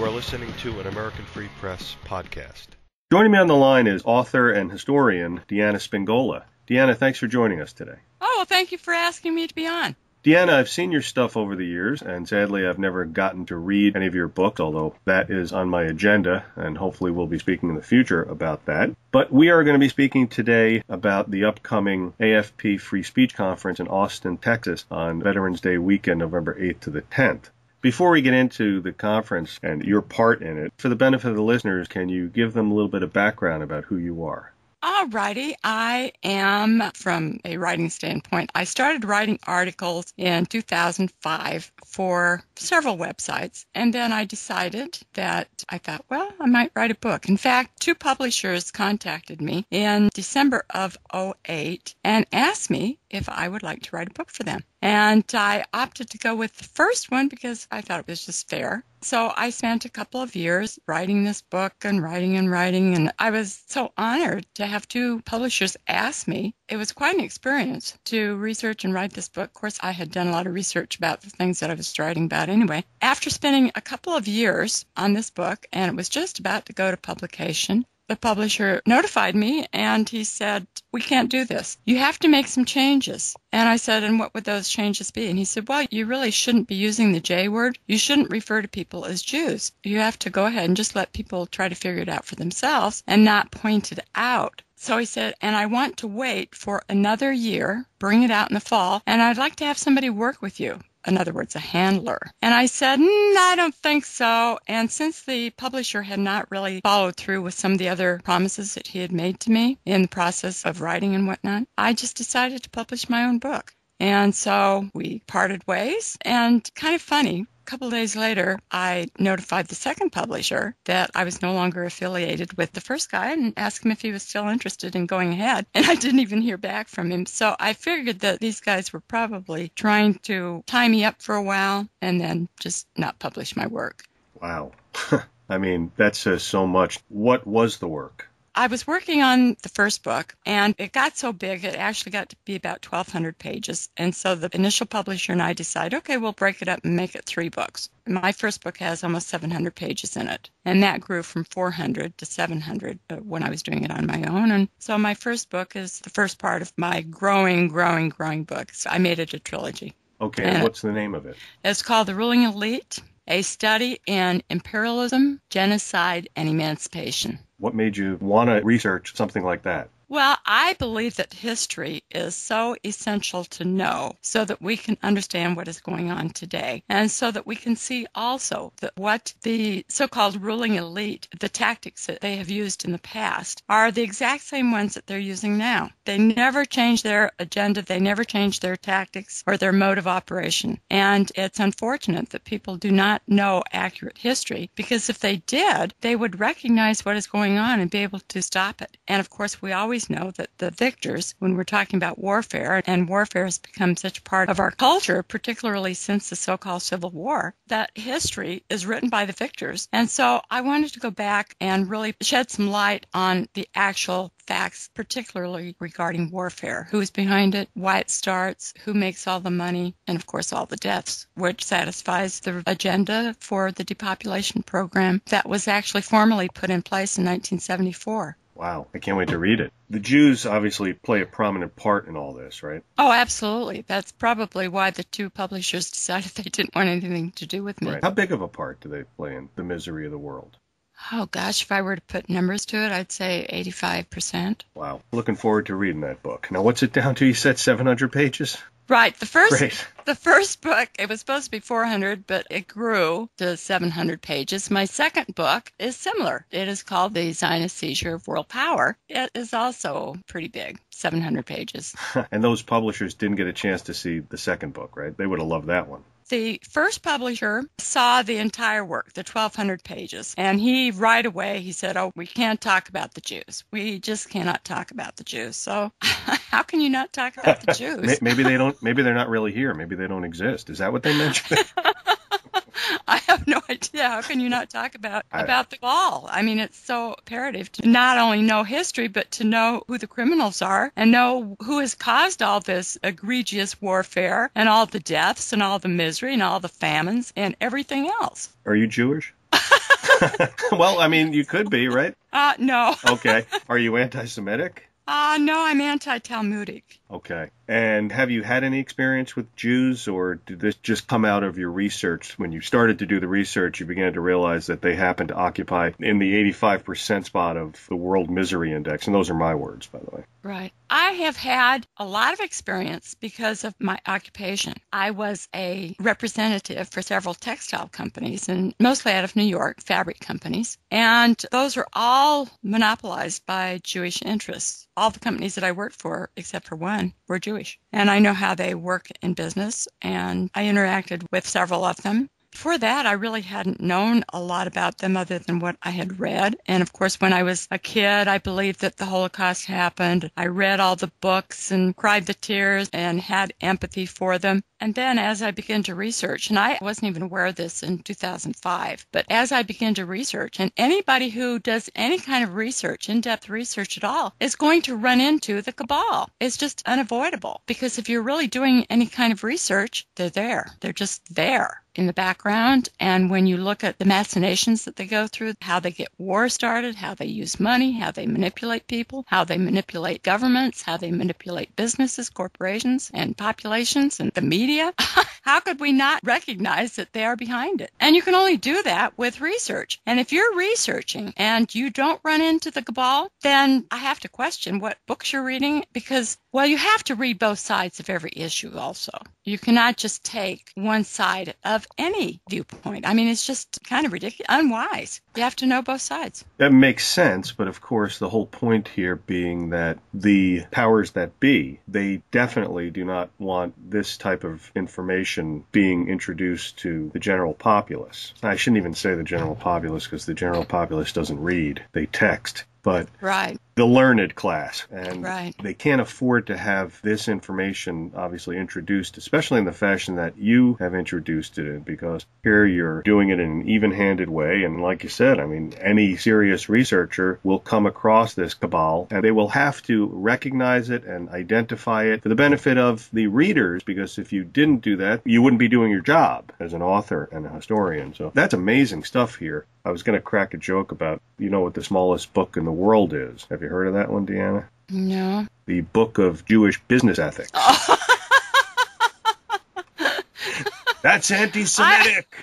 You are listening to an American Free Press podcast. Joining me on the line is author and historian Deanna Spingola. Deanna, thanks for joining us today. Oh, well, thank you for asking me to be on. Deanna, I've seen your stuff over the years, and sadly I've never gotten to read any of your books, although that is on my agenda, and hopefully we'll be speaking in the future about that. But we are going to be speaking today about the upcoming AFP Free Speech Conference in Austin, Texas, on Veterans Day weekend, November 8th to the 10th. Before we get into the conference and your part in it, for the benefit of the listeners, can you give them a little bit of background about who you are? All righty. I am, from a writing standpoint, I started writing articles in 2005 for several websites, and then I decided that I thought, well, I might write a book. In fact, two publishers contacted me in December of '08 and asked me if I would like to write a book for them. And I opted to go with the first one because I thought it was just fair. So I spent a couple of years writing this book and writing, and I was so honored to have two publishers ask me. It was quite an experience to research and write this book. Of course, I had done a lot of research about the things that I was writing about anyway. After spending a couple of years on this book, and it was just about to go to publication, the publisher notified me, and he said, we can't do this. You have to make some changes. And I said, and what would those changes be? And he said, well, you really shouldn't be using the J word. You shouldn't refer to people as Jews. You have to go ahead and just let people try to figure it out for themselves and not point it out. So he said, and I want to wait for another year, bring it out in the fall, and I'd like to have somebody work with you. In other words, a handler. And I said, I don't think so. And since the publisher had not really followed through with some of the other promises that he had made to me in the process of writing and whatnot, I just decided to publish my own book. And so we parted ways, and kind of funny, a couple of days later, I notified the second publisher that I was no longer affiliated with the first guy and asked him if he was still interested in going ahead. And I didn't even hear back from him. So I figured that these guys were probably trying to tie me up for a while and then just not publish my work. Wow. I mean, that says so much. What was the work? I was working on the first book, and it got so big, it actually got to be about 1,200 pages. And so the initial publisher and I decided, okay, we'll break it up and make it 3 books. My first book has almost 700 pages in it, and that grew from 400 to 700 when I was doing it on my own. And so my first book is the first part of my growing book. So I made it a trilogy. Okay, and what's the name of it? It's called The Ruling Elite, A Study in Imperialism, Genocide, and Emancipation. What made you want to research something like that? Well, I believe that history is so essential to know so that we can understand what is going on today, and so that we can see also that what the so-called ruling elite, the tactics that they have used in the past, are the exact same ones that they're using now. They never change their agenda, they never change their tactics or their mode of operation. And it's unfortunate that people do not know accurate history, because if they did, they would recognize what is going on and be able to stop it. And of course, we always know that the victors, when we're talking about warfare, and warfare has become such a part of our culture, particularly since the so-called Civil War, that history is written by the victors. And so I wanted to go back and really shed some light on the actual facts, particularly regarding warfare. Who is behind it, why it starts, who makes all the money, and of course all the deaths, which satisfies the agenda for the depopulation program that was actually formally put in place in 1974. Wow, I can't wait to read it. The Jews obviously play a prominent part in all this, right? Oh, absolutely. That's probably why the two publishers decided they didn't want anything to do with me. Right. How big of a part do they play in the misery of the world? Oh, gosh, if I were to put numbers to it, I'd say 85%. Wow. Looking forward to reading that book. Now, what's it down to? You said 700 pages? Right. The first book, it was supposed to be 400, but it grew to 700 pages. My second book is similar. It is called The Zionist Seizure of World Power. It is also pretty big, 700 pages. And those publishers didn't get a chance to see the second book, right? They would have loved that one. The first publisher saw the entire work, the 1,200 pages, and he right away, he said, oh, we can't talk about the Jews. We just cannot talk about the Jews. So how can you not talk about the Jews? Maybe they're not really here. Maybe they don't exist. Is that what they mentioned? I have no idea. How can you not talk about the cabal? I mean, it's so imperative to not only know history, but to know who the criminals are and know who has caused all this egregious warfare and all the deaths and all the misery and all the famines and everything else. Are you Jewish? Well, I mean, you could be, right? No. Okay. Are you anti-Semitic? No, I'm anti-Talmudic. Okay. And have you had any experience with Jews, or did this just come out of your research? When you started to do the research, you began to realize that they happen to occupy in the 85% spot of the World Misery Index. And those are my words, by the way. Right. I have had a lot of experience because of my occupation. I was a representative for several textile companies, and mostly out of New York, fabric companies. And those were all monopolized by Jewish interests. All the companies that I worked for, except for one, were Jewish. And I know how they work in business, and I interacted with several of them. Before that, I really hadn't known a lot about them other than what I had read. And of course, when I was a kid, I believed that the Holocaust happened. I read all the books and cried the tears and had empathy for them. And then as I began to research, and I wasn't even aware of this in 2005, but as I began to research, and anybody who does any kind of research, in-depth research at all, is going to run into the cabal. It's just unavoidable, because if you're really doing any kind of research, they're there. They're just there in the background. And when you look at the machinations that they go through, how they get war started, how they use money, how they manipulate people, how they manipulate governments, how they manipulate businesses, corporations, and populations, and the media, how could we not recognize that they are behind it? And you can only do that with research. And if you're researching and you don't run into the cabal, then I have to question what books you're reading, because, well, you have to read both sides of every issue also. You cannot just take one side of any viewpoint. I mean, it's just kind of ridiculous, unwise. You have to know both sides. That makes sense, but of course the whole point here being that the powers that be, they definitely do not want this type of information being introduced to the general populace. I shouldn't even say the general populace, because the general populace doesn't read. They text. But right. The learned class, and right. They can't afford to have this information obviously introduced, especially in the fashion that you have introduced it in, because here you're doing it in an even-handed way, and like you said, I mean, any serious researcher will come across this cabal, and they will have to recognize it and identify it for the benefit of the readers, because if you didn't do that, you wouldn't be doing your job as an author and a historian. So that's amazing stuff here. I was going to crack a joke about, you know what the smallest book in the world is. Have you heard of that one, Deanna? No. The Book of Jewish Business Ethics. Oh. That's anti-Semitic.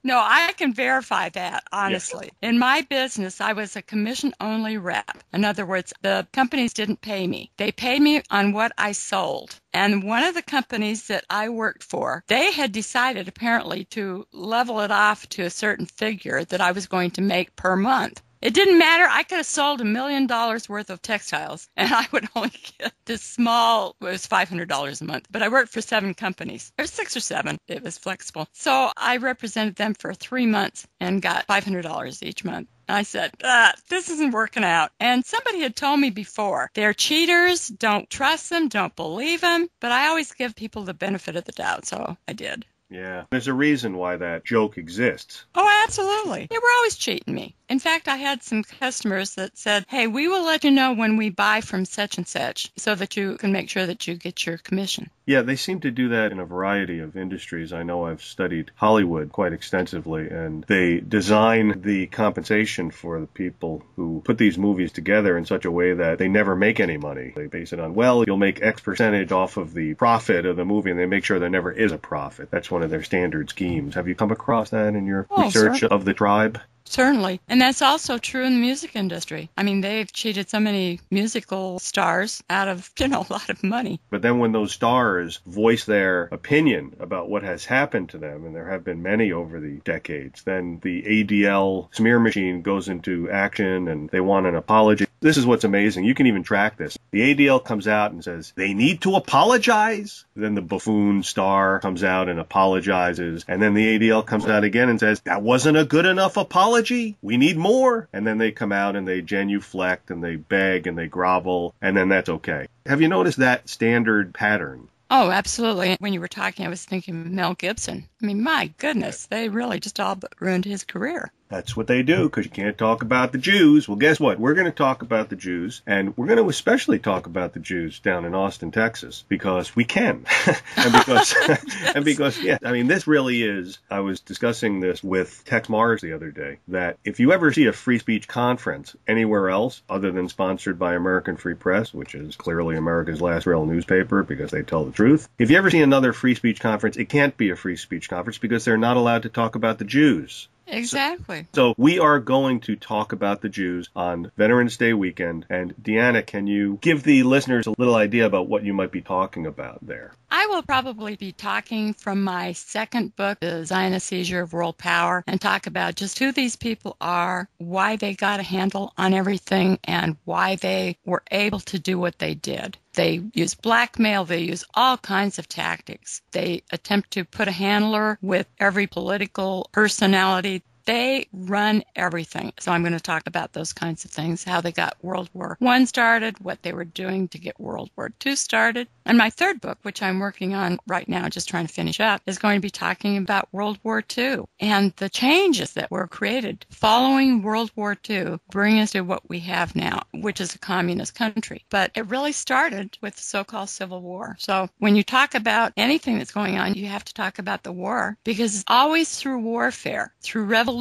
No, I can verify that, honestly. Yes. In my business, I was a commission-only rep. In other words, the companies didn't pay me. They paid me on what I sold. And one of the companies that I worked for, they had decided apparently to level it off to a certain figure that I was going to make per month. It didn't matter. I could have sold $1 million worth of textiles, and I would only get this small, it was $500 a month. But I worked for 7 companies, or 6 or 7. It was flexible. So I represented them for 3 months and got $500 each month. I said, this isn't working out. And somebody had told me before, they're cheaters, don't trust them, don't believe them. But I always give people the benefit of the doubt, so I did. Yeah, there's a reason why that joke exists. Oh, absolutely. They were always cheating me. In fact, I had some customers that said, hey, we will let you know when we buy from such and such so that you can make sure that you get your commission. Yeah, they seem to do that in a variety of industries. I know I've studied Hollywood quite extensively, and they design the compensation for the people who put these movies together in such a way that they never make any money. They base it on, well, you'll make X percentage off of the profit of the movie, and they make sure there never is a profit. That's one of their standard schemes. Have you come across that in your research of the tribe? Certainly. And that's also true in the music industry. I mean, they've cheated so many musical stars out of, a lot of money. But then when those stars voice their opinion about what has happened to them, and there have been many over the decades, then the ADL smear machine goes into action and they want an apology. This is what's amazing. You can even track this. The ADL comes out and says, they need to apologize. Then the buffoon star comes out and apologizes. And then the ADL comes out again and says, that wasn't a good enough apology. We need more. And then they come out and they genuflect and they beg and they grovel. And then that's okay. Have you noticed that standard pattern? Oh, absolutely. When you were talking, I was thinking Mel Gibson. I mean, my goodness, they really just all but ruined his career. That's what they do, because you can't talk about the Jews. Well, guess what? We're going to talk about the Jews, and we're going to especially talk about the Jews down in Austin, Texas, because we can. This really is, I was discussing this with Tex Mars the other day, that if you ever see a free speech conference anywhere else other than sponsored by American Free Press, which is clearly America's last real newspaper because they tell the truth, if you ever see another free speech conference, it can't be a free speech conference because they're not allowed to talk about the Jews. Exactly. So we are going to talk about the Jews on Veterans Day weekend. And Deanna, can you give the listeners a little idea about what you might be talking about there? I will probably be talking from my second book, The Zionist Seizure of World Power, and talk about just who these people are, why they got a handle on everything, and why they were able to do what they did. They use blackmail. They use all kinds of tactics. They attempt to put a handler with every political personality. They run everything. So I'm going to talk about those kinds of things, how they got World War I started, what they were doing to get World War II started. And my third book, which I'm working on right now, just trying to finish up, is going to be talking about World War II and the changes that were created following World War II, bringing us to what we have now, which is a communist country. But it really started with the so-called Civil War. So when you talk about anything that's going on, you have to talk about the war, because it's always through warfare, through revolution,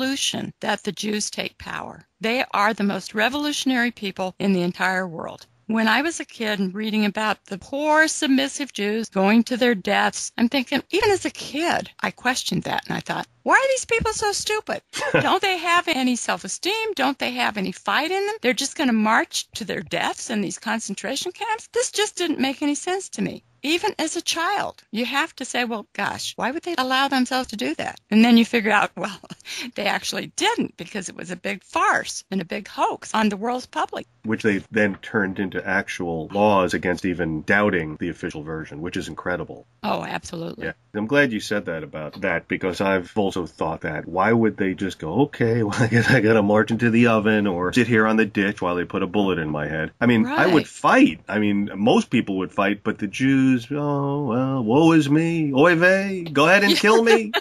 that the Jews take power. They are the most revolutionary people in the entire world. When I was a kid and reading about the poor submissive Jews going to their deaths, I'm thinking, even as a kid, I questioned that, and I thought, why are these people so stupid? Don't they have any self-esteem? Don't they have any fight in them? They're just going to march to their deaths in these concentration camps? This just didn't make any sense to me. Even as a child, you have to say, well, gosh, why would they allow themselves to do that? And then you figure out, well, they actually didn't, because it was a big farce and a big hoax on the world's public. Which they then turned into actual laws against even doubting the official version, which is incredible. Oh, absolutely. Yeah. I'm glad you said that about that, because I've also thought that. Why would they just go, okay, well, I guess I got to march into the oven or sit here on the ditch while they put a bullet in my head? I mean, Right. I would fight. I mean, most people would fight, but the Jews, oh, well, woe is me. Oy vey, go ahead and kill me.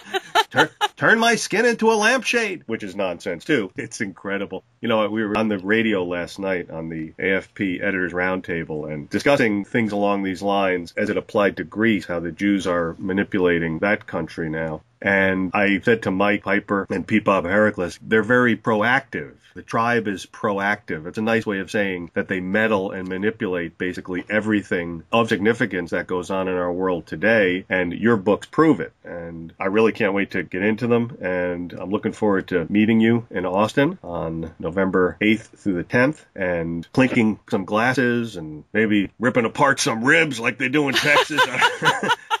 Turn my skin into a lampshade, which is nonsense, too. It's incredible. You know, we were on the radio last night on the AFP Editors Roundtable and discussing things along these lines as it applied to Greece, how the Jews are manipulating that country now. And I said to Mike Piper and Pete Bob Heracles, they're very proactive. The tribe is proactive. It's a nice way of saying that they meddle and manipulate basically everything of significance that goes on in our world today, and your books prove it. And I really can't wait to get into them, and I'm looking forward to meeting you in Austin on November 8th through the 10th, and clinking some glasses and maybe ripping apart some ribs like they do in Texas.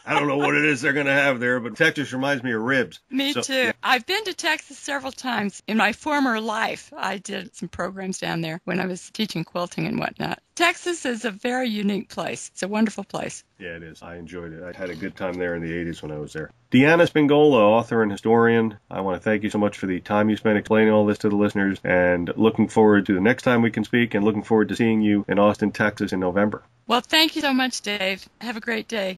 I don't know what it is they're going to have there, but Texas reminds me of ribs. Me too. Yeah. I've been to Texas several times. In my former life, I did some programs down there when I was teaching quilting and whatnot. Texas is a very unique place. It's a wonderful place. Yeah, it is. I enjoyed it. I had a good time there in the 80s when I was there. Deanna Spingola, author and historian, I want to thank you so much for the time you spent explaining all this to the listeners, and looking forward to the next time we can speak, and looking forward to seeing you in Austin, Texas in November. Well, thank you so much, Dave. Have a great day.